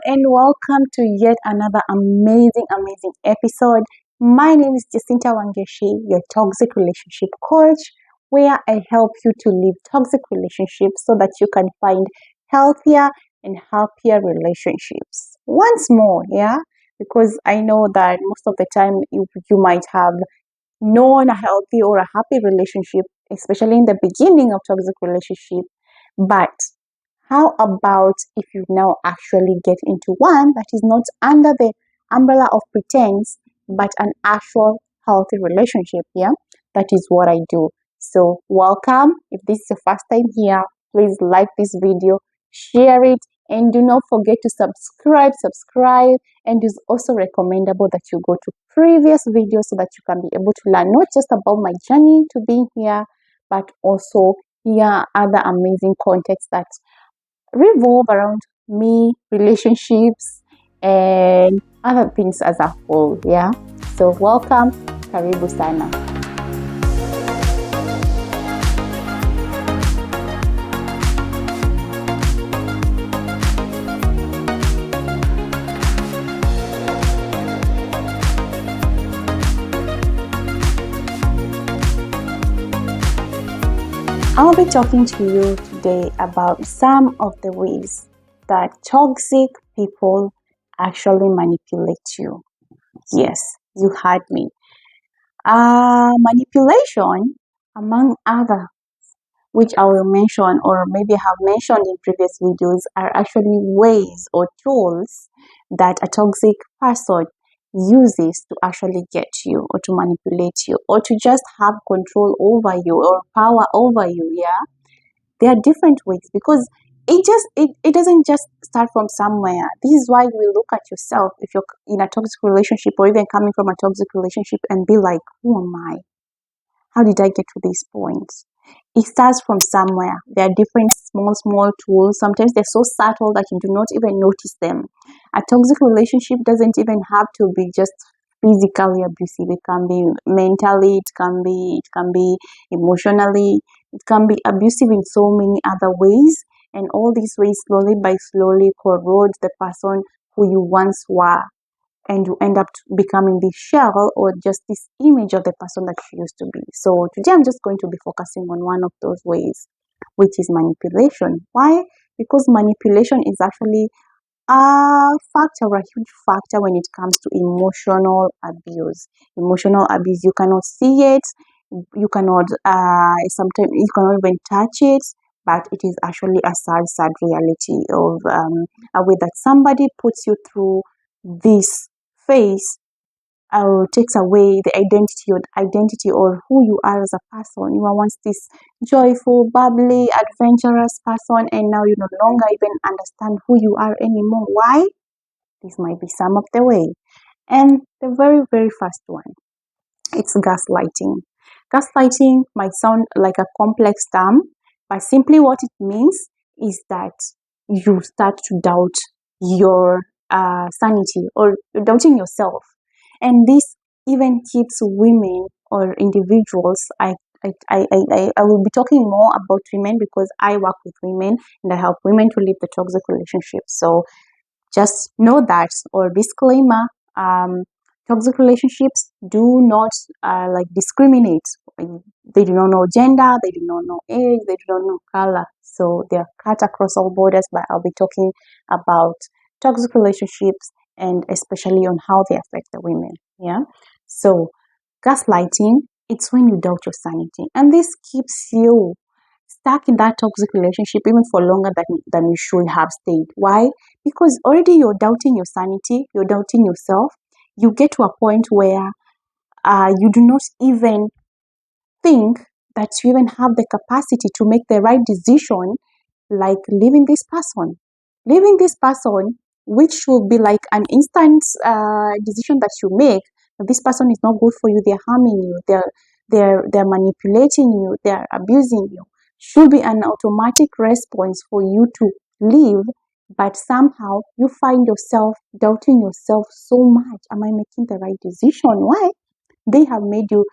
and welcome to yet another amazing episode. My name is Jacinta, your toxic relationship coach, where I help you to leave toxic relationships so that you can find healthier and happier relationships. Once more, yeah, because I know that most of the time you might have known a healthy or a happy relationship, especially in the beginning of toxic relationship, but how about if you now actually get into one that is not under the umbrella of pretense, but an actual healthy relationship? Yeah, that is what I do. So, welcome. If this is your first time here, please like this video, share it, and do not forget to subscribe. And it's also recommendable that you go to previous videos so that you can be able to learn not just about my journey to being here, but also hear other amazing contexts that revolve around me, relationships, and other things as a whole. Yeah. So welcome, karibu sana. I'll be talking to you today about some of the ways that toxic people actually manipulate you. Yes, you heard me. Manipulation, among other, which I will mention or maybe have mentioned in previous videos, are actually ways or tools that a toxic person uses to actually get you or to manipulate you or to just have control over you or power over you. Yeah, there are different ways because it doesn't just start from somewhere. This is why you look at yourself if you're in a toxic relationship or even coming from a toxic relationship and be like, who am I? How did I get to this point? It starts from somewhere. There are different small tools. Sometimes they're so subtle that you do not even notice them. A toxic relationship doesn't even have to be just physically abusive. It can be mentally, it can be emotionally, it can be abusive in so many other ways. And all these ways slowly corrode the person who you once were, and you end up becoming this shell or just this image of the person that you used to be. So today I'm just going to be focusing on one of those ways, which is manipulation. Why? Because manipulation is actually a huge factor when it comes to emotional abuse. Emotional abuse, you cannot see it, you cannot sometimes you cannot even touch it, but it is actually a sad reality of a way that somebody puts you through this phase or takes away the identity or who you are as a person. You were once this joyful, bubbly, adventurous person, and now you no longer even understand who you are anymore. Why? This might be some of the way. And the very first one, it's gaslighting. Gaslighting might sound like a complex term, but simply what it means is that you start to doubt your sanity or you're doubting yourself. And this even keeps women or individuals. I will be talking more about women because I work with women and I help women to leave the toxic relationships. So just know that, or disclaimer, toxic relationships do not discriminate. They do not know gender, they do not know age, they do not know color. So they're cut across all borders, but I'll be talking about toxic relationships and especially on how they affect the women. Yeah. So gaslighting, it's when you doubt your sanity. And this keeps you stuck in that toxic relationship even for longer than you should have stayed. Why? Because already you're doubting your sanity, you're doubting yourself. You get to a point where you do not even think that you even have the capacity to make the right decision, like leaving this person. Leaving this person, which should be like an instant decision that you make. This person is not good for you. They're harming you. They're manipulating you. They're abusing you. Should be an automatic response for you to leave, but somehow you find yourself doubting yourself so much. Am I making the right decision? Why? They have made you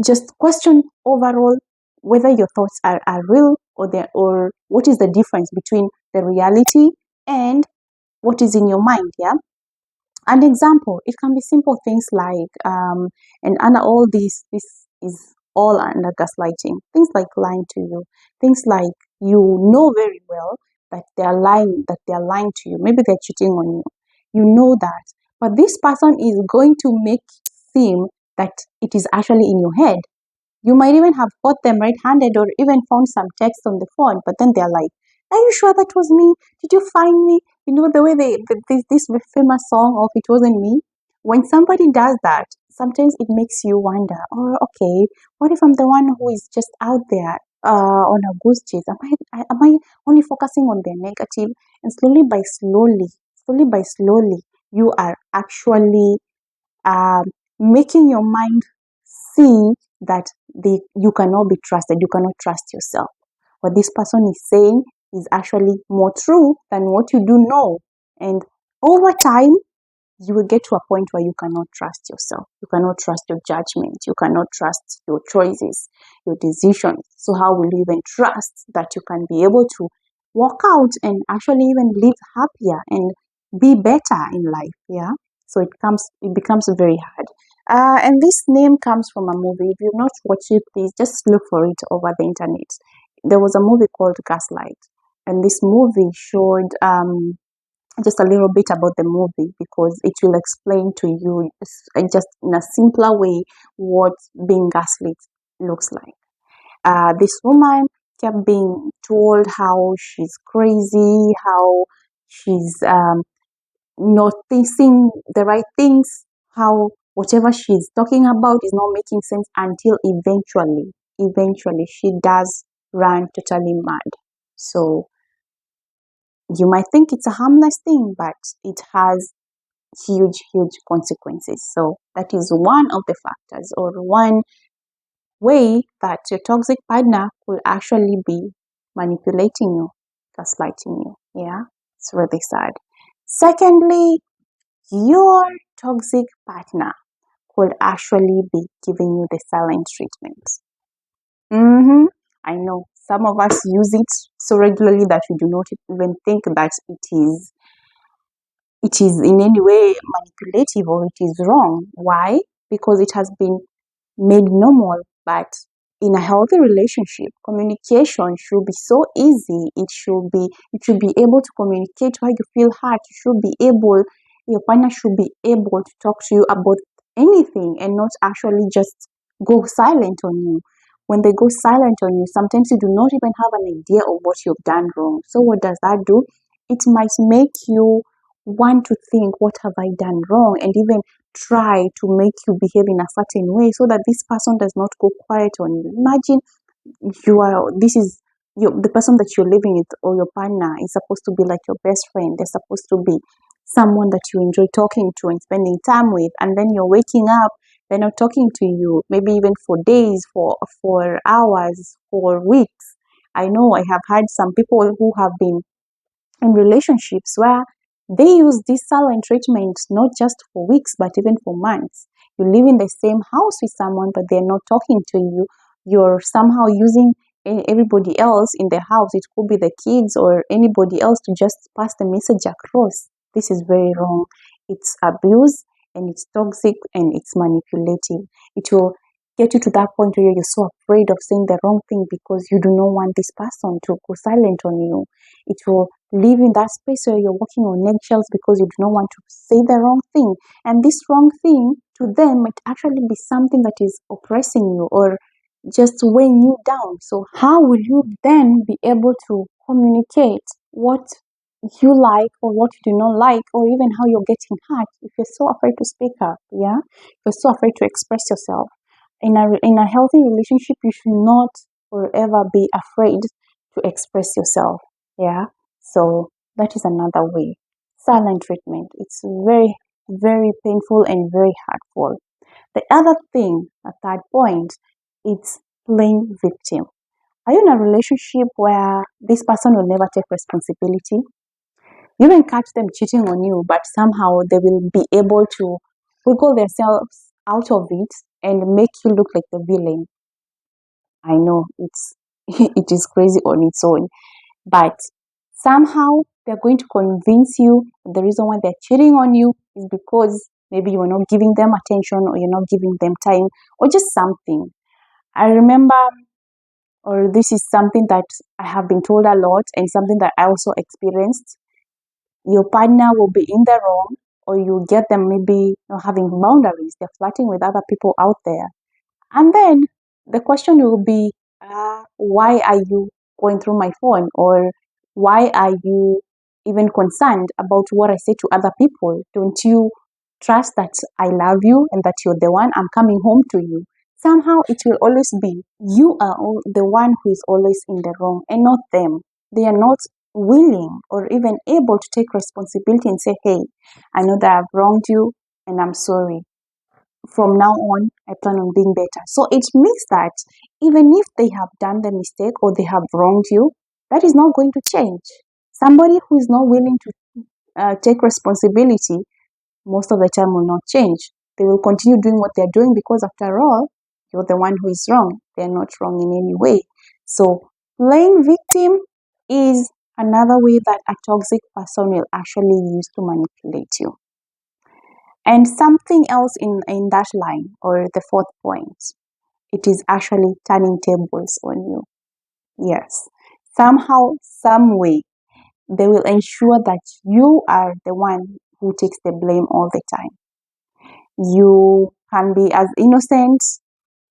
just question overall whether your thoughts are real or what is the difference between the reality and what is in your mind. Yeah. An example, it can be simple things like, and under all this is all under gaslighting. Things like lying to you, things like you know very well that they are lying to you. Maybe they're cheating on you. You know that, but this person is going to make it seem that it is actually in your head. You might even have caught them red-handed or even found some text on the phone, but then they're like, "Are you sure that was me? Did you find me?" You know the way this famous song of "It wasn't me." When somebody does that, sometimes it makes you wonder, "Oh, okay, what if I'm the one who is just out there on a goose chase? Am I only focusing on the negative?" And slowly by slowly, you are actually um, making your mind see that you cannot be trusted, you cannot trust yourself. What this person is saying is actually more true than what you do know. And over time, you will get to a point where you cannot trust yourself. You cannot trust your judgment. You cannot trust your choices, your decisions. So how will you even trust that you can be able to walk out and actually even live happier and be better in life? Yeah. So it becomes very hard. And this name comes from a movie. If you've not watched it, please just look for it over the internet. There was a movie called Gaslight, and this movie showed just a little bit about the movie because it will explain to you just in a simpler way what being gaslit looks like. This woman kept being told how she's crazy, how she's not thinking the right things, how whatever she's talking about is not making sense until eventually she does run totally mad. So you might think it's a harmless thing, but it has huge consequences. So that is one of the factors or one way that your toxic partner will actually be manipulating you, gaslighting you. Yeah, it's really sad. Secondly, your toxic partner could actually be giving you the silent treatment. Mm-hmm. I know some of us use it so regularly that we do not even think that it is in any way manipulative or it is wrong. Why? Because it has been made normal. But in a healthy relationship, communication should be so easy. It should be able to communicate why you feel hurt. Your partner should be able to talk to you about anything and not actually just go silent on you. When they go silent on you, sometimes you do not even have an idea of what you've done wrong. So what does that do? It might make you want to think, what have I done wrong? And even try to make you behave in a certain way so that this person does not go quiet on you. Imagine the person that you're living with or your partner is supposed to be like your best friend. They're supposed to be someone that you enjoy talking to and spending time with, and then you're waking up, they're not talking to you, maybe even for days, for hours, for weeks. I know I have had some people who have been in relationships where they use this silent treatment not just for weeks but even for months. You live in the same house with someone but they're not talking to you. You're somehow using everybody else in the house. It could be the kids or anybody else to just pass the message across. This is very wrong. It's abuse and it's toxic and it's manipulative. It will get you to that point where you're so afraid of saying the wrong thing because you do not want this person to go silent on you. It will live in that space where you're walking on eggshells because you do not want to say the wrong thing. And this wrong thing to them might actually be something that is oppressing you or just weighing you down. So how will you then be able to communicate what you like or what you do not like, or even how you're getting hurt if you're so afraid to speak up? Yeah, if you're so afraid to express yourself. In a healthy relationship, you should not forever be afraid to express yourself. Yeah. So that is another way. Silent treatment. It's very painful and very hurtful. The other thing, a third point, it's playing victim. Are you in a relationship where this person will never take responsibility? You can catch them cheating on you, but somehow they will be able to wiggle themselves out of it and make you look like the villain. I know it's it is crazy on its own, but somehow they're going to convince you that the reason why they're cheating on you is because maybe you're not giving them attention, or you're not giving them time, or just something. I remember, or this is something that I have been told a lot, and something that I also experienced. Your partner will be in the wrong, or you get them maybe not having boundaries. They're flirting with other people out there. And then the question will be, why are you going through my phone? Or why are you even concerned about what I say to other people? Don't you trust that I love you and that you're the one I'm coming home to you? Somehow it will always be you are the one who is always in the wrong and not them. They are not willing or even able to take responsibility and say, hey, I know that I've wronged you and I'm sorry. From now on, I plan on being better. So it means that even if they have done the mistake or they have wronged you, that is not going to change. Somebody who is not willing to take responsibility most of the time will not change. They will continue doing what they're doing because, after all, you're the one who is wrong. They're not wrong in any way. So playing victim is another way that a toxic person will actually use to manipulate you. And something else in that line, or the fourth point, it is actually turning tables on you. Yes. Somehow, some way, they will ensure that you are the one who takes the blame all the time. You can be as innocent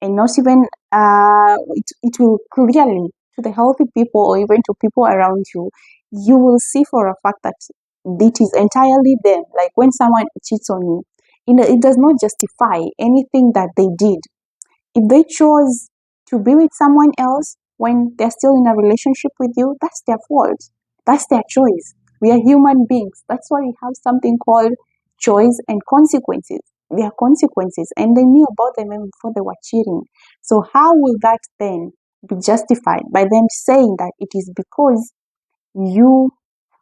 and not even, it will clearly, to the healthy people or even to people around you, you will see for a fact that it is entirely them. Like when someone cheats on you, it does not justify anything that they did. If they chose to be with someone else when they're still in a relationship with you, that's their fault. That's their choice. We are human beings. That's why we have something called choice and consequences. There are consequences, and they knew about them even before they were cheating. So how will that then be justified by them saying that it is because you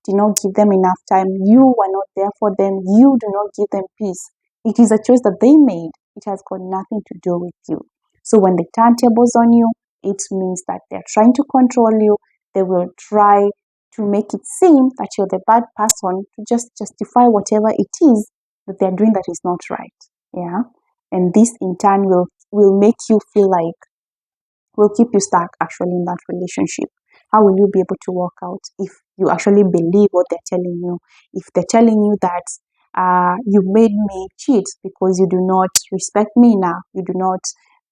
did not give them enough time, you were not there for them, you do not give them peace? It is a choice that they made. It has got nothing to do with you. So when they turn tables on you, it means that they're trying to control you. They will try to make it seem that you're the bad person, to just justify whatever it is that they're doing that is not right. Yeah. And this in turn will make you feel like, will keep you stuck actually in that relationship. How will you be able to work out if you actually believe what they're telling you? If they're telling you that you made me cheat because you do not respect me now, you do not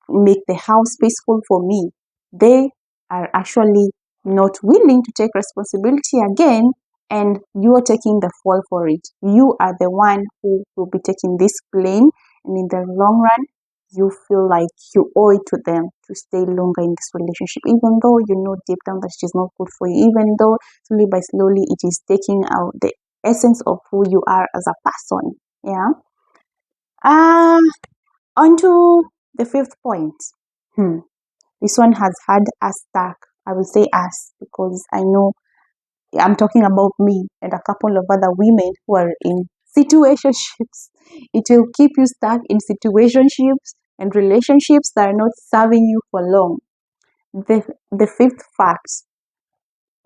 make the house peaceful for me, they are actually not willing to take responsibility again, and you are taking the fall for it. You are the one who will be taking this blame, and in the long run, you feel like you owe it to them to stay longer in this relationship, even though you know deep down that she's not good for you, even though slowly by slowly it is taking out the essence of who you are as a person. Yeah. On to the fifth point. This one has had us stuck. I will say us because I know I'm talking about me and a couple of other women who are in situationships. It will keep you stuck in situationships and relationships that are not serving you for long. The fifth fact,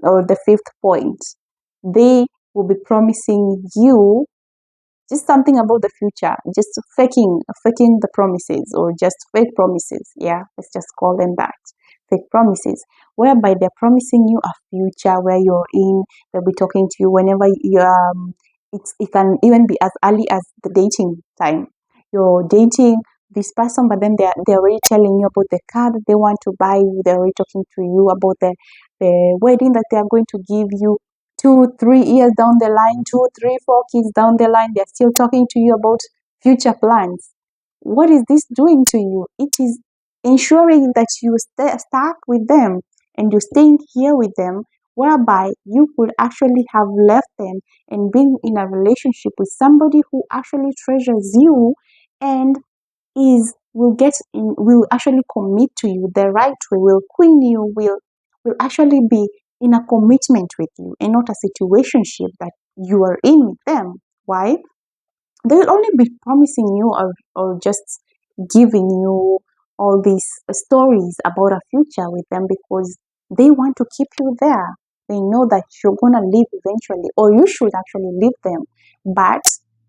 or the fifth point, they will be promising you just something about the future, just faking the promises, or just fake promises. Yeah, let's just call them that, fake promises, whereby they're promising you a future where you're in. They'll be talking to you whenever you it can even be as early as the dating time. You're dating this person, but then they're already telling you about the car that they want to buy you. They're already talking to you about the wedding that they are going to give you. 2 3 years down the line, 2 3 4 kids down the line, they're still talking to you about future plans. What is this doing to you? It is ensuring that you stay stuck with them and you're staying here with them, whereby you could actually have left them and been in a relationship with somebody who actually treasures you and will actually commit to you the right way, will queen you, will actually be in a commitment with you and not a situationship that you are in with them. Why? They will only be promising you, or just giving you all these stories about a future with them because they want to keep you there. They know that you're gonna leave eventually, or you should actually leave them. But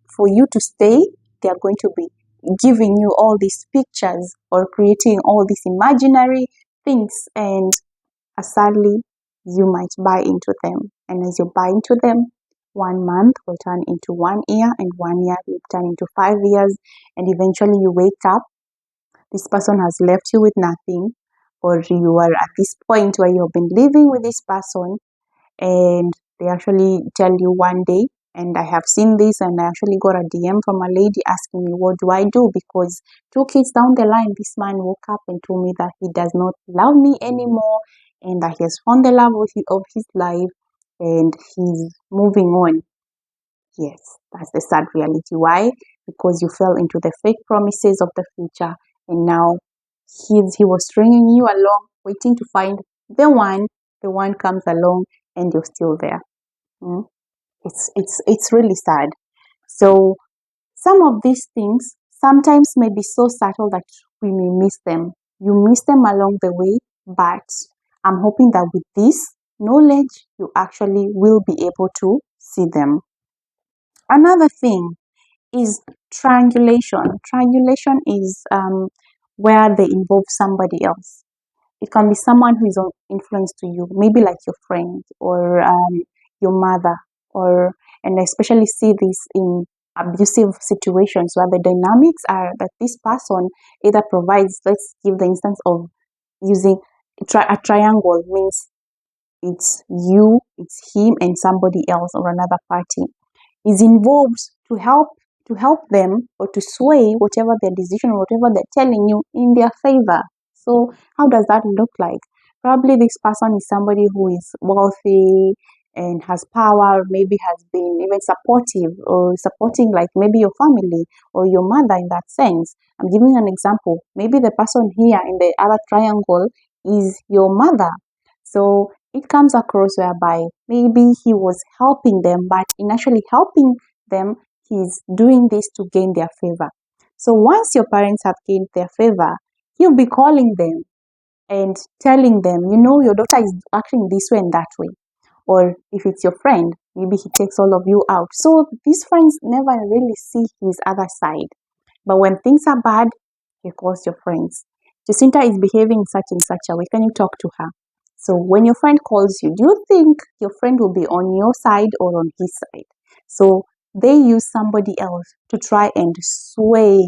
for you to stay, they're going to be giving you all these pictures or creating all these imaginary things, and sadly, you might buy into them. And as you buy into them, 1 month will turn into 1 year, and 1 year will turn into 5 years, and eventually you wake up, this person has left you with nothing, or you are at this point where you've been living with this person, and they actually tell you one day, and I have seen this, and I actually got a DM from a lady asking me, what do I do? Because 2 kids down the line, this man woke up and told me that he does not love me anymore, and that he has found the love of his life, and he's moving on. Yes, that's the sad reality. Why? Because you fell into the fake promises of the future, and now he was stringing you along, waiting to find the one. The one comes along, and you're still there. Mm? It's really sad. So some of these things sometimes may be so subtle that we may miss them. You miss them along the way, but I'm hoping that with this knowledge, you actually will be able to see them. Another thing is triangulation. Triangulation is where they involve somebody else. It can be someone who is of influence to you, maybe like your friend or your mother, or and I especially see this in abusive situations where the dynamics are that this person either provides. Let's give the instance of using a triangle, means it's you, it's him, and somebody else or another party is involved to help them or to sway whatever their decision, whatever they're telling you in their favor. So how does that look like? Probably this person is somebody who is wealthy and has power, maybe has been even supportive or supporting, like maybe your family or your mother in that sense. I'm giving an example. Maybe the person here in the other triangle is your mother. So it comes across whereby maybe he was helping them, but in actually helping them, he's doing this to gain their favor. So once your parents have gained their favor, he'll be calling them and telling them, your daughter is acting this way and that way. Or if it's your friend, maybe he takes all of you out. So these friends never really see his other side. But when things are bad, he calls your friends. Jacinta is behaving such and such a way. Can you talk to her? So when your friend calls you, do you think your friend will be on your side or on his side? So they use somebody else to try and sway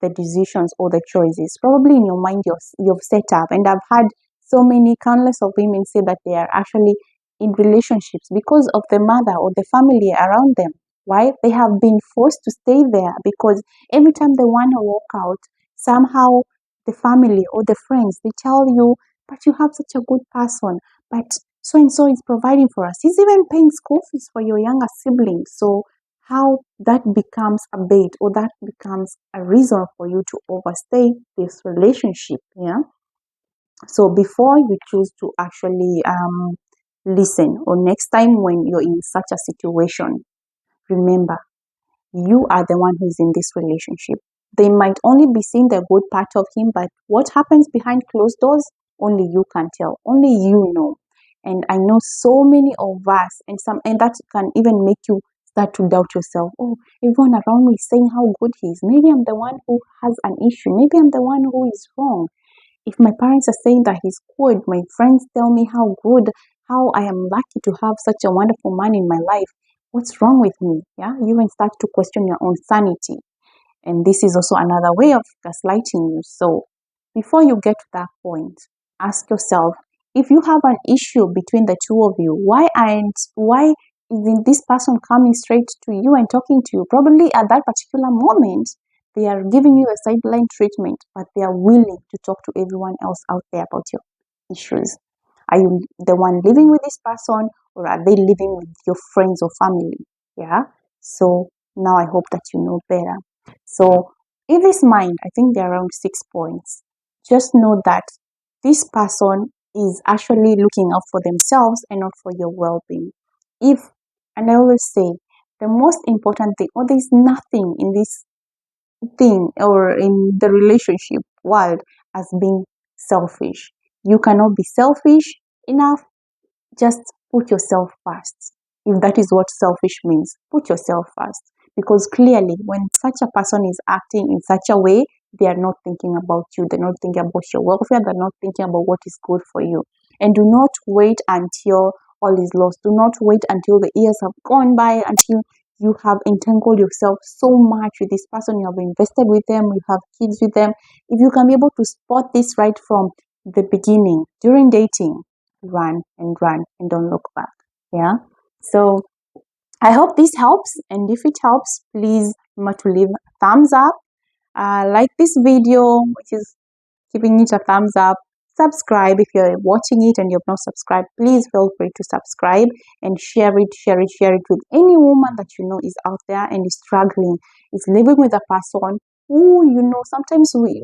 the decisions or the choices. Probably in your mind you've set up, and I've had so many countless of women say that they are actually in relationships because of the mother or the family around them. Why? They have been forced to stay there because every time they want to walk out, somehow the family or the friends, they tell you, but you have such a good person, but so and so is providing for us. He's even paying school fees for your younger siblings. So how that becomes a bait, or that becomes a reason for you to overstay this relationship. Yeah. So before you choose to actually listen, or next time when you're in such a situation, remember, you are the one who's in this relationship. They might only be seeing the good part of him, but what happens behind closed doors, only you can tell, only you know. And I know so many of us, and that can even make you start to doubt yourself. Oh, everyone around me is saying how good he is. Maybe I'm the one who has an issue. Maybe I'm the one who is wrong. If my parents are saying that he's good, my friends tell me how good, how I am lucky to have such a wonderful man in my life. What's wrong with me? Yeah, you even start to question your own sanity. And this is also another way of gaslighting you. So before you get to that point, ask yourself, if you have an issue between the two of you, why isn't this person coming straight to you and talking to you? Probably at that particular moment, they are giving you a sideline treatment, but they are willing to talk to everyone else out there about your issues. Are you the one living with this person, or are they living with your friends or family? Yeah. So now I hope that you know better. So in this mind, I think there are around 6 points. Just know that this person is actually looking out for themselves and not for your well-being. And I always say, the most important thing, or there's nothing in this thing or in the relationship world as being selfish. You cannot be selfish enough. Just put yourself first. If that is what selfish means, put yourself first. Because clearly, when such a person is acting in such a way, they are not thinking about you. They're not thinking about your welfare. They're not thinking about what is good for you. And do not wait until all is lost. Do not wait until the years have gone by, until you have entangled yourself so much with this person. You have invested with them. You have kids with them. If you can be able to spot this right from the beginning, during dating, run and don't look back. Yeah. So I hope this helps, and if it helps, please remember to leave a thumbs up, like this video, which is giving it a thumbs up, subscribe if you're watching it and you've not subscribed. Please feel free to subscribe and share it with any woman that you know is out there and is struggling, is living with a person who, sometimes we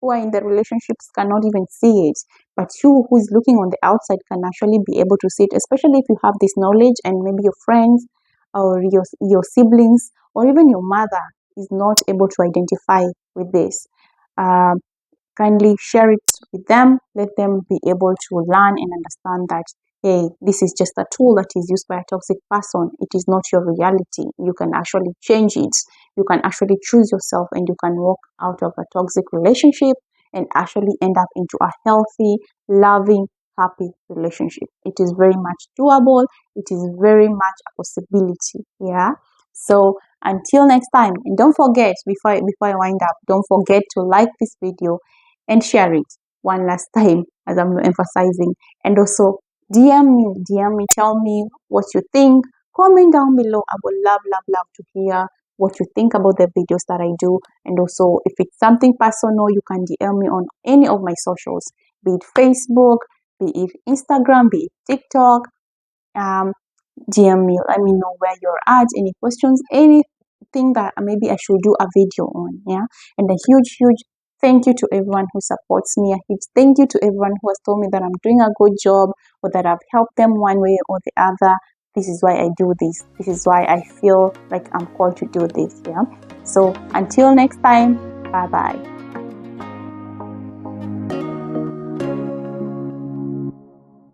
who are in the relationships cannot even see it, but you who is looking on the outside can actually be able to see it, especially if you have this knowledge and maybe your friends or your siblings or even your mother is not able to identify with this. Kindly share it with them. Let them be able to learn and understand that, hey, this is just a tool that is used by a toxic person. It is not your reality. You can actually change it. You can actually choose yourself, and you can walk out of a toxic relationship and actually end up into a healthy, loving, happy relationship. It is very much doable. It is very much a possibility. Yeah. So until next time, and don't forget, before I wind up, don't forget to like this video and share it one last time, as I'm emphasizing. And also DM me, tell me what you think. Comment down below. I would love to hear what you think about the videos that I do. And also, if it's something personal, you can DM me on any of my socials, be it Facebook, be it Instagram, be it TikTok. DM me, let me know where you're at, any questions, anything that maybe I should do a video on. Yeah. And a huge thank you to everyone who supports me. A huge thank you to everyone who has told me that I'm doing a good job, or that I've helped them one way or the other. This is why I do this. This is why I feel like I'm called to do this. Yeah. So until next time, bye bye.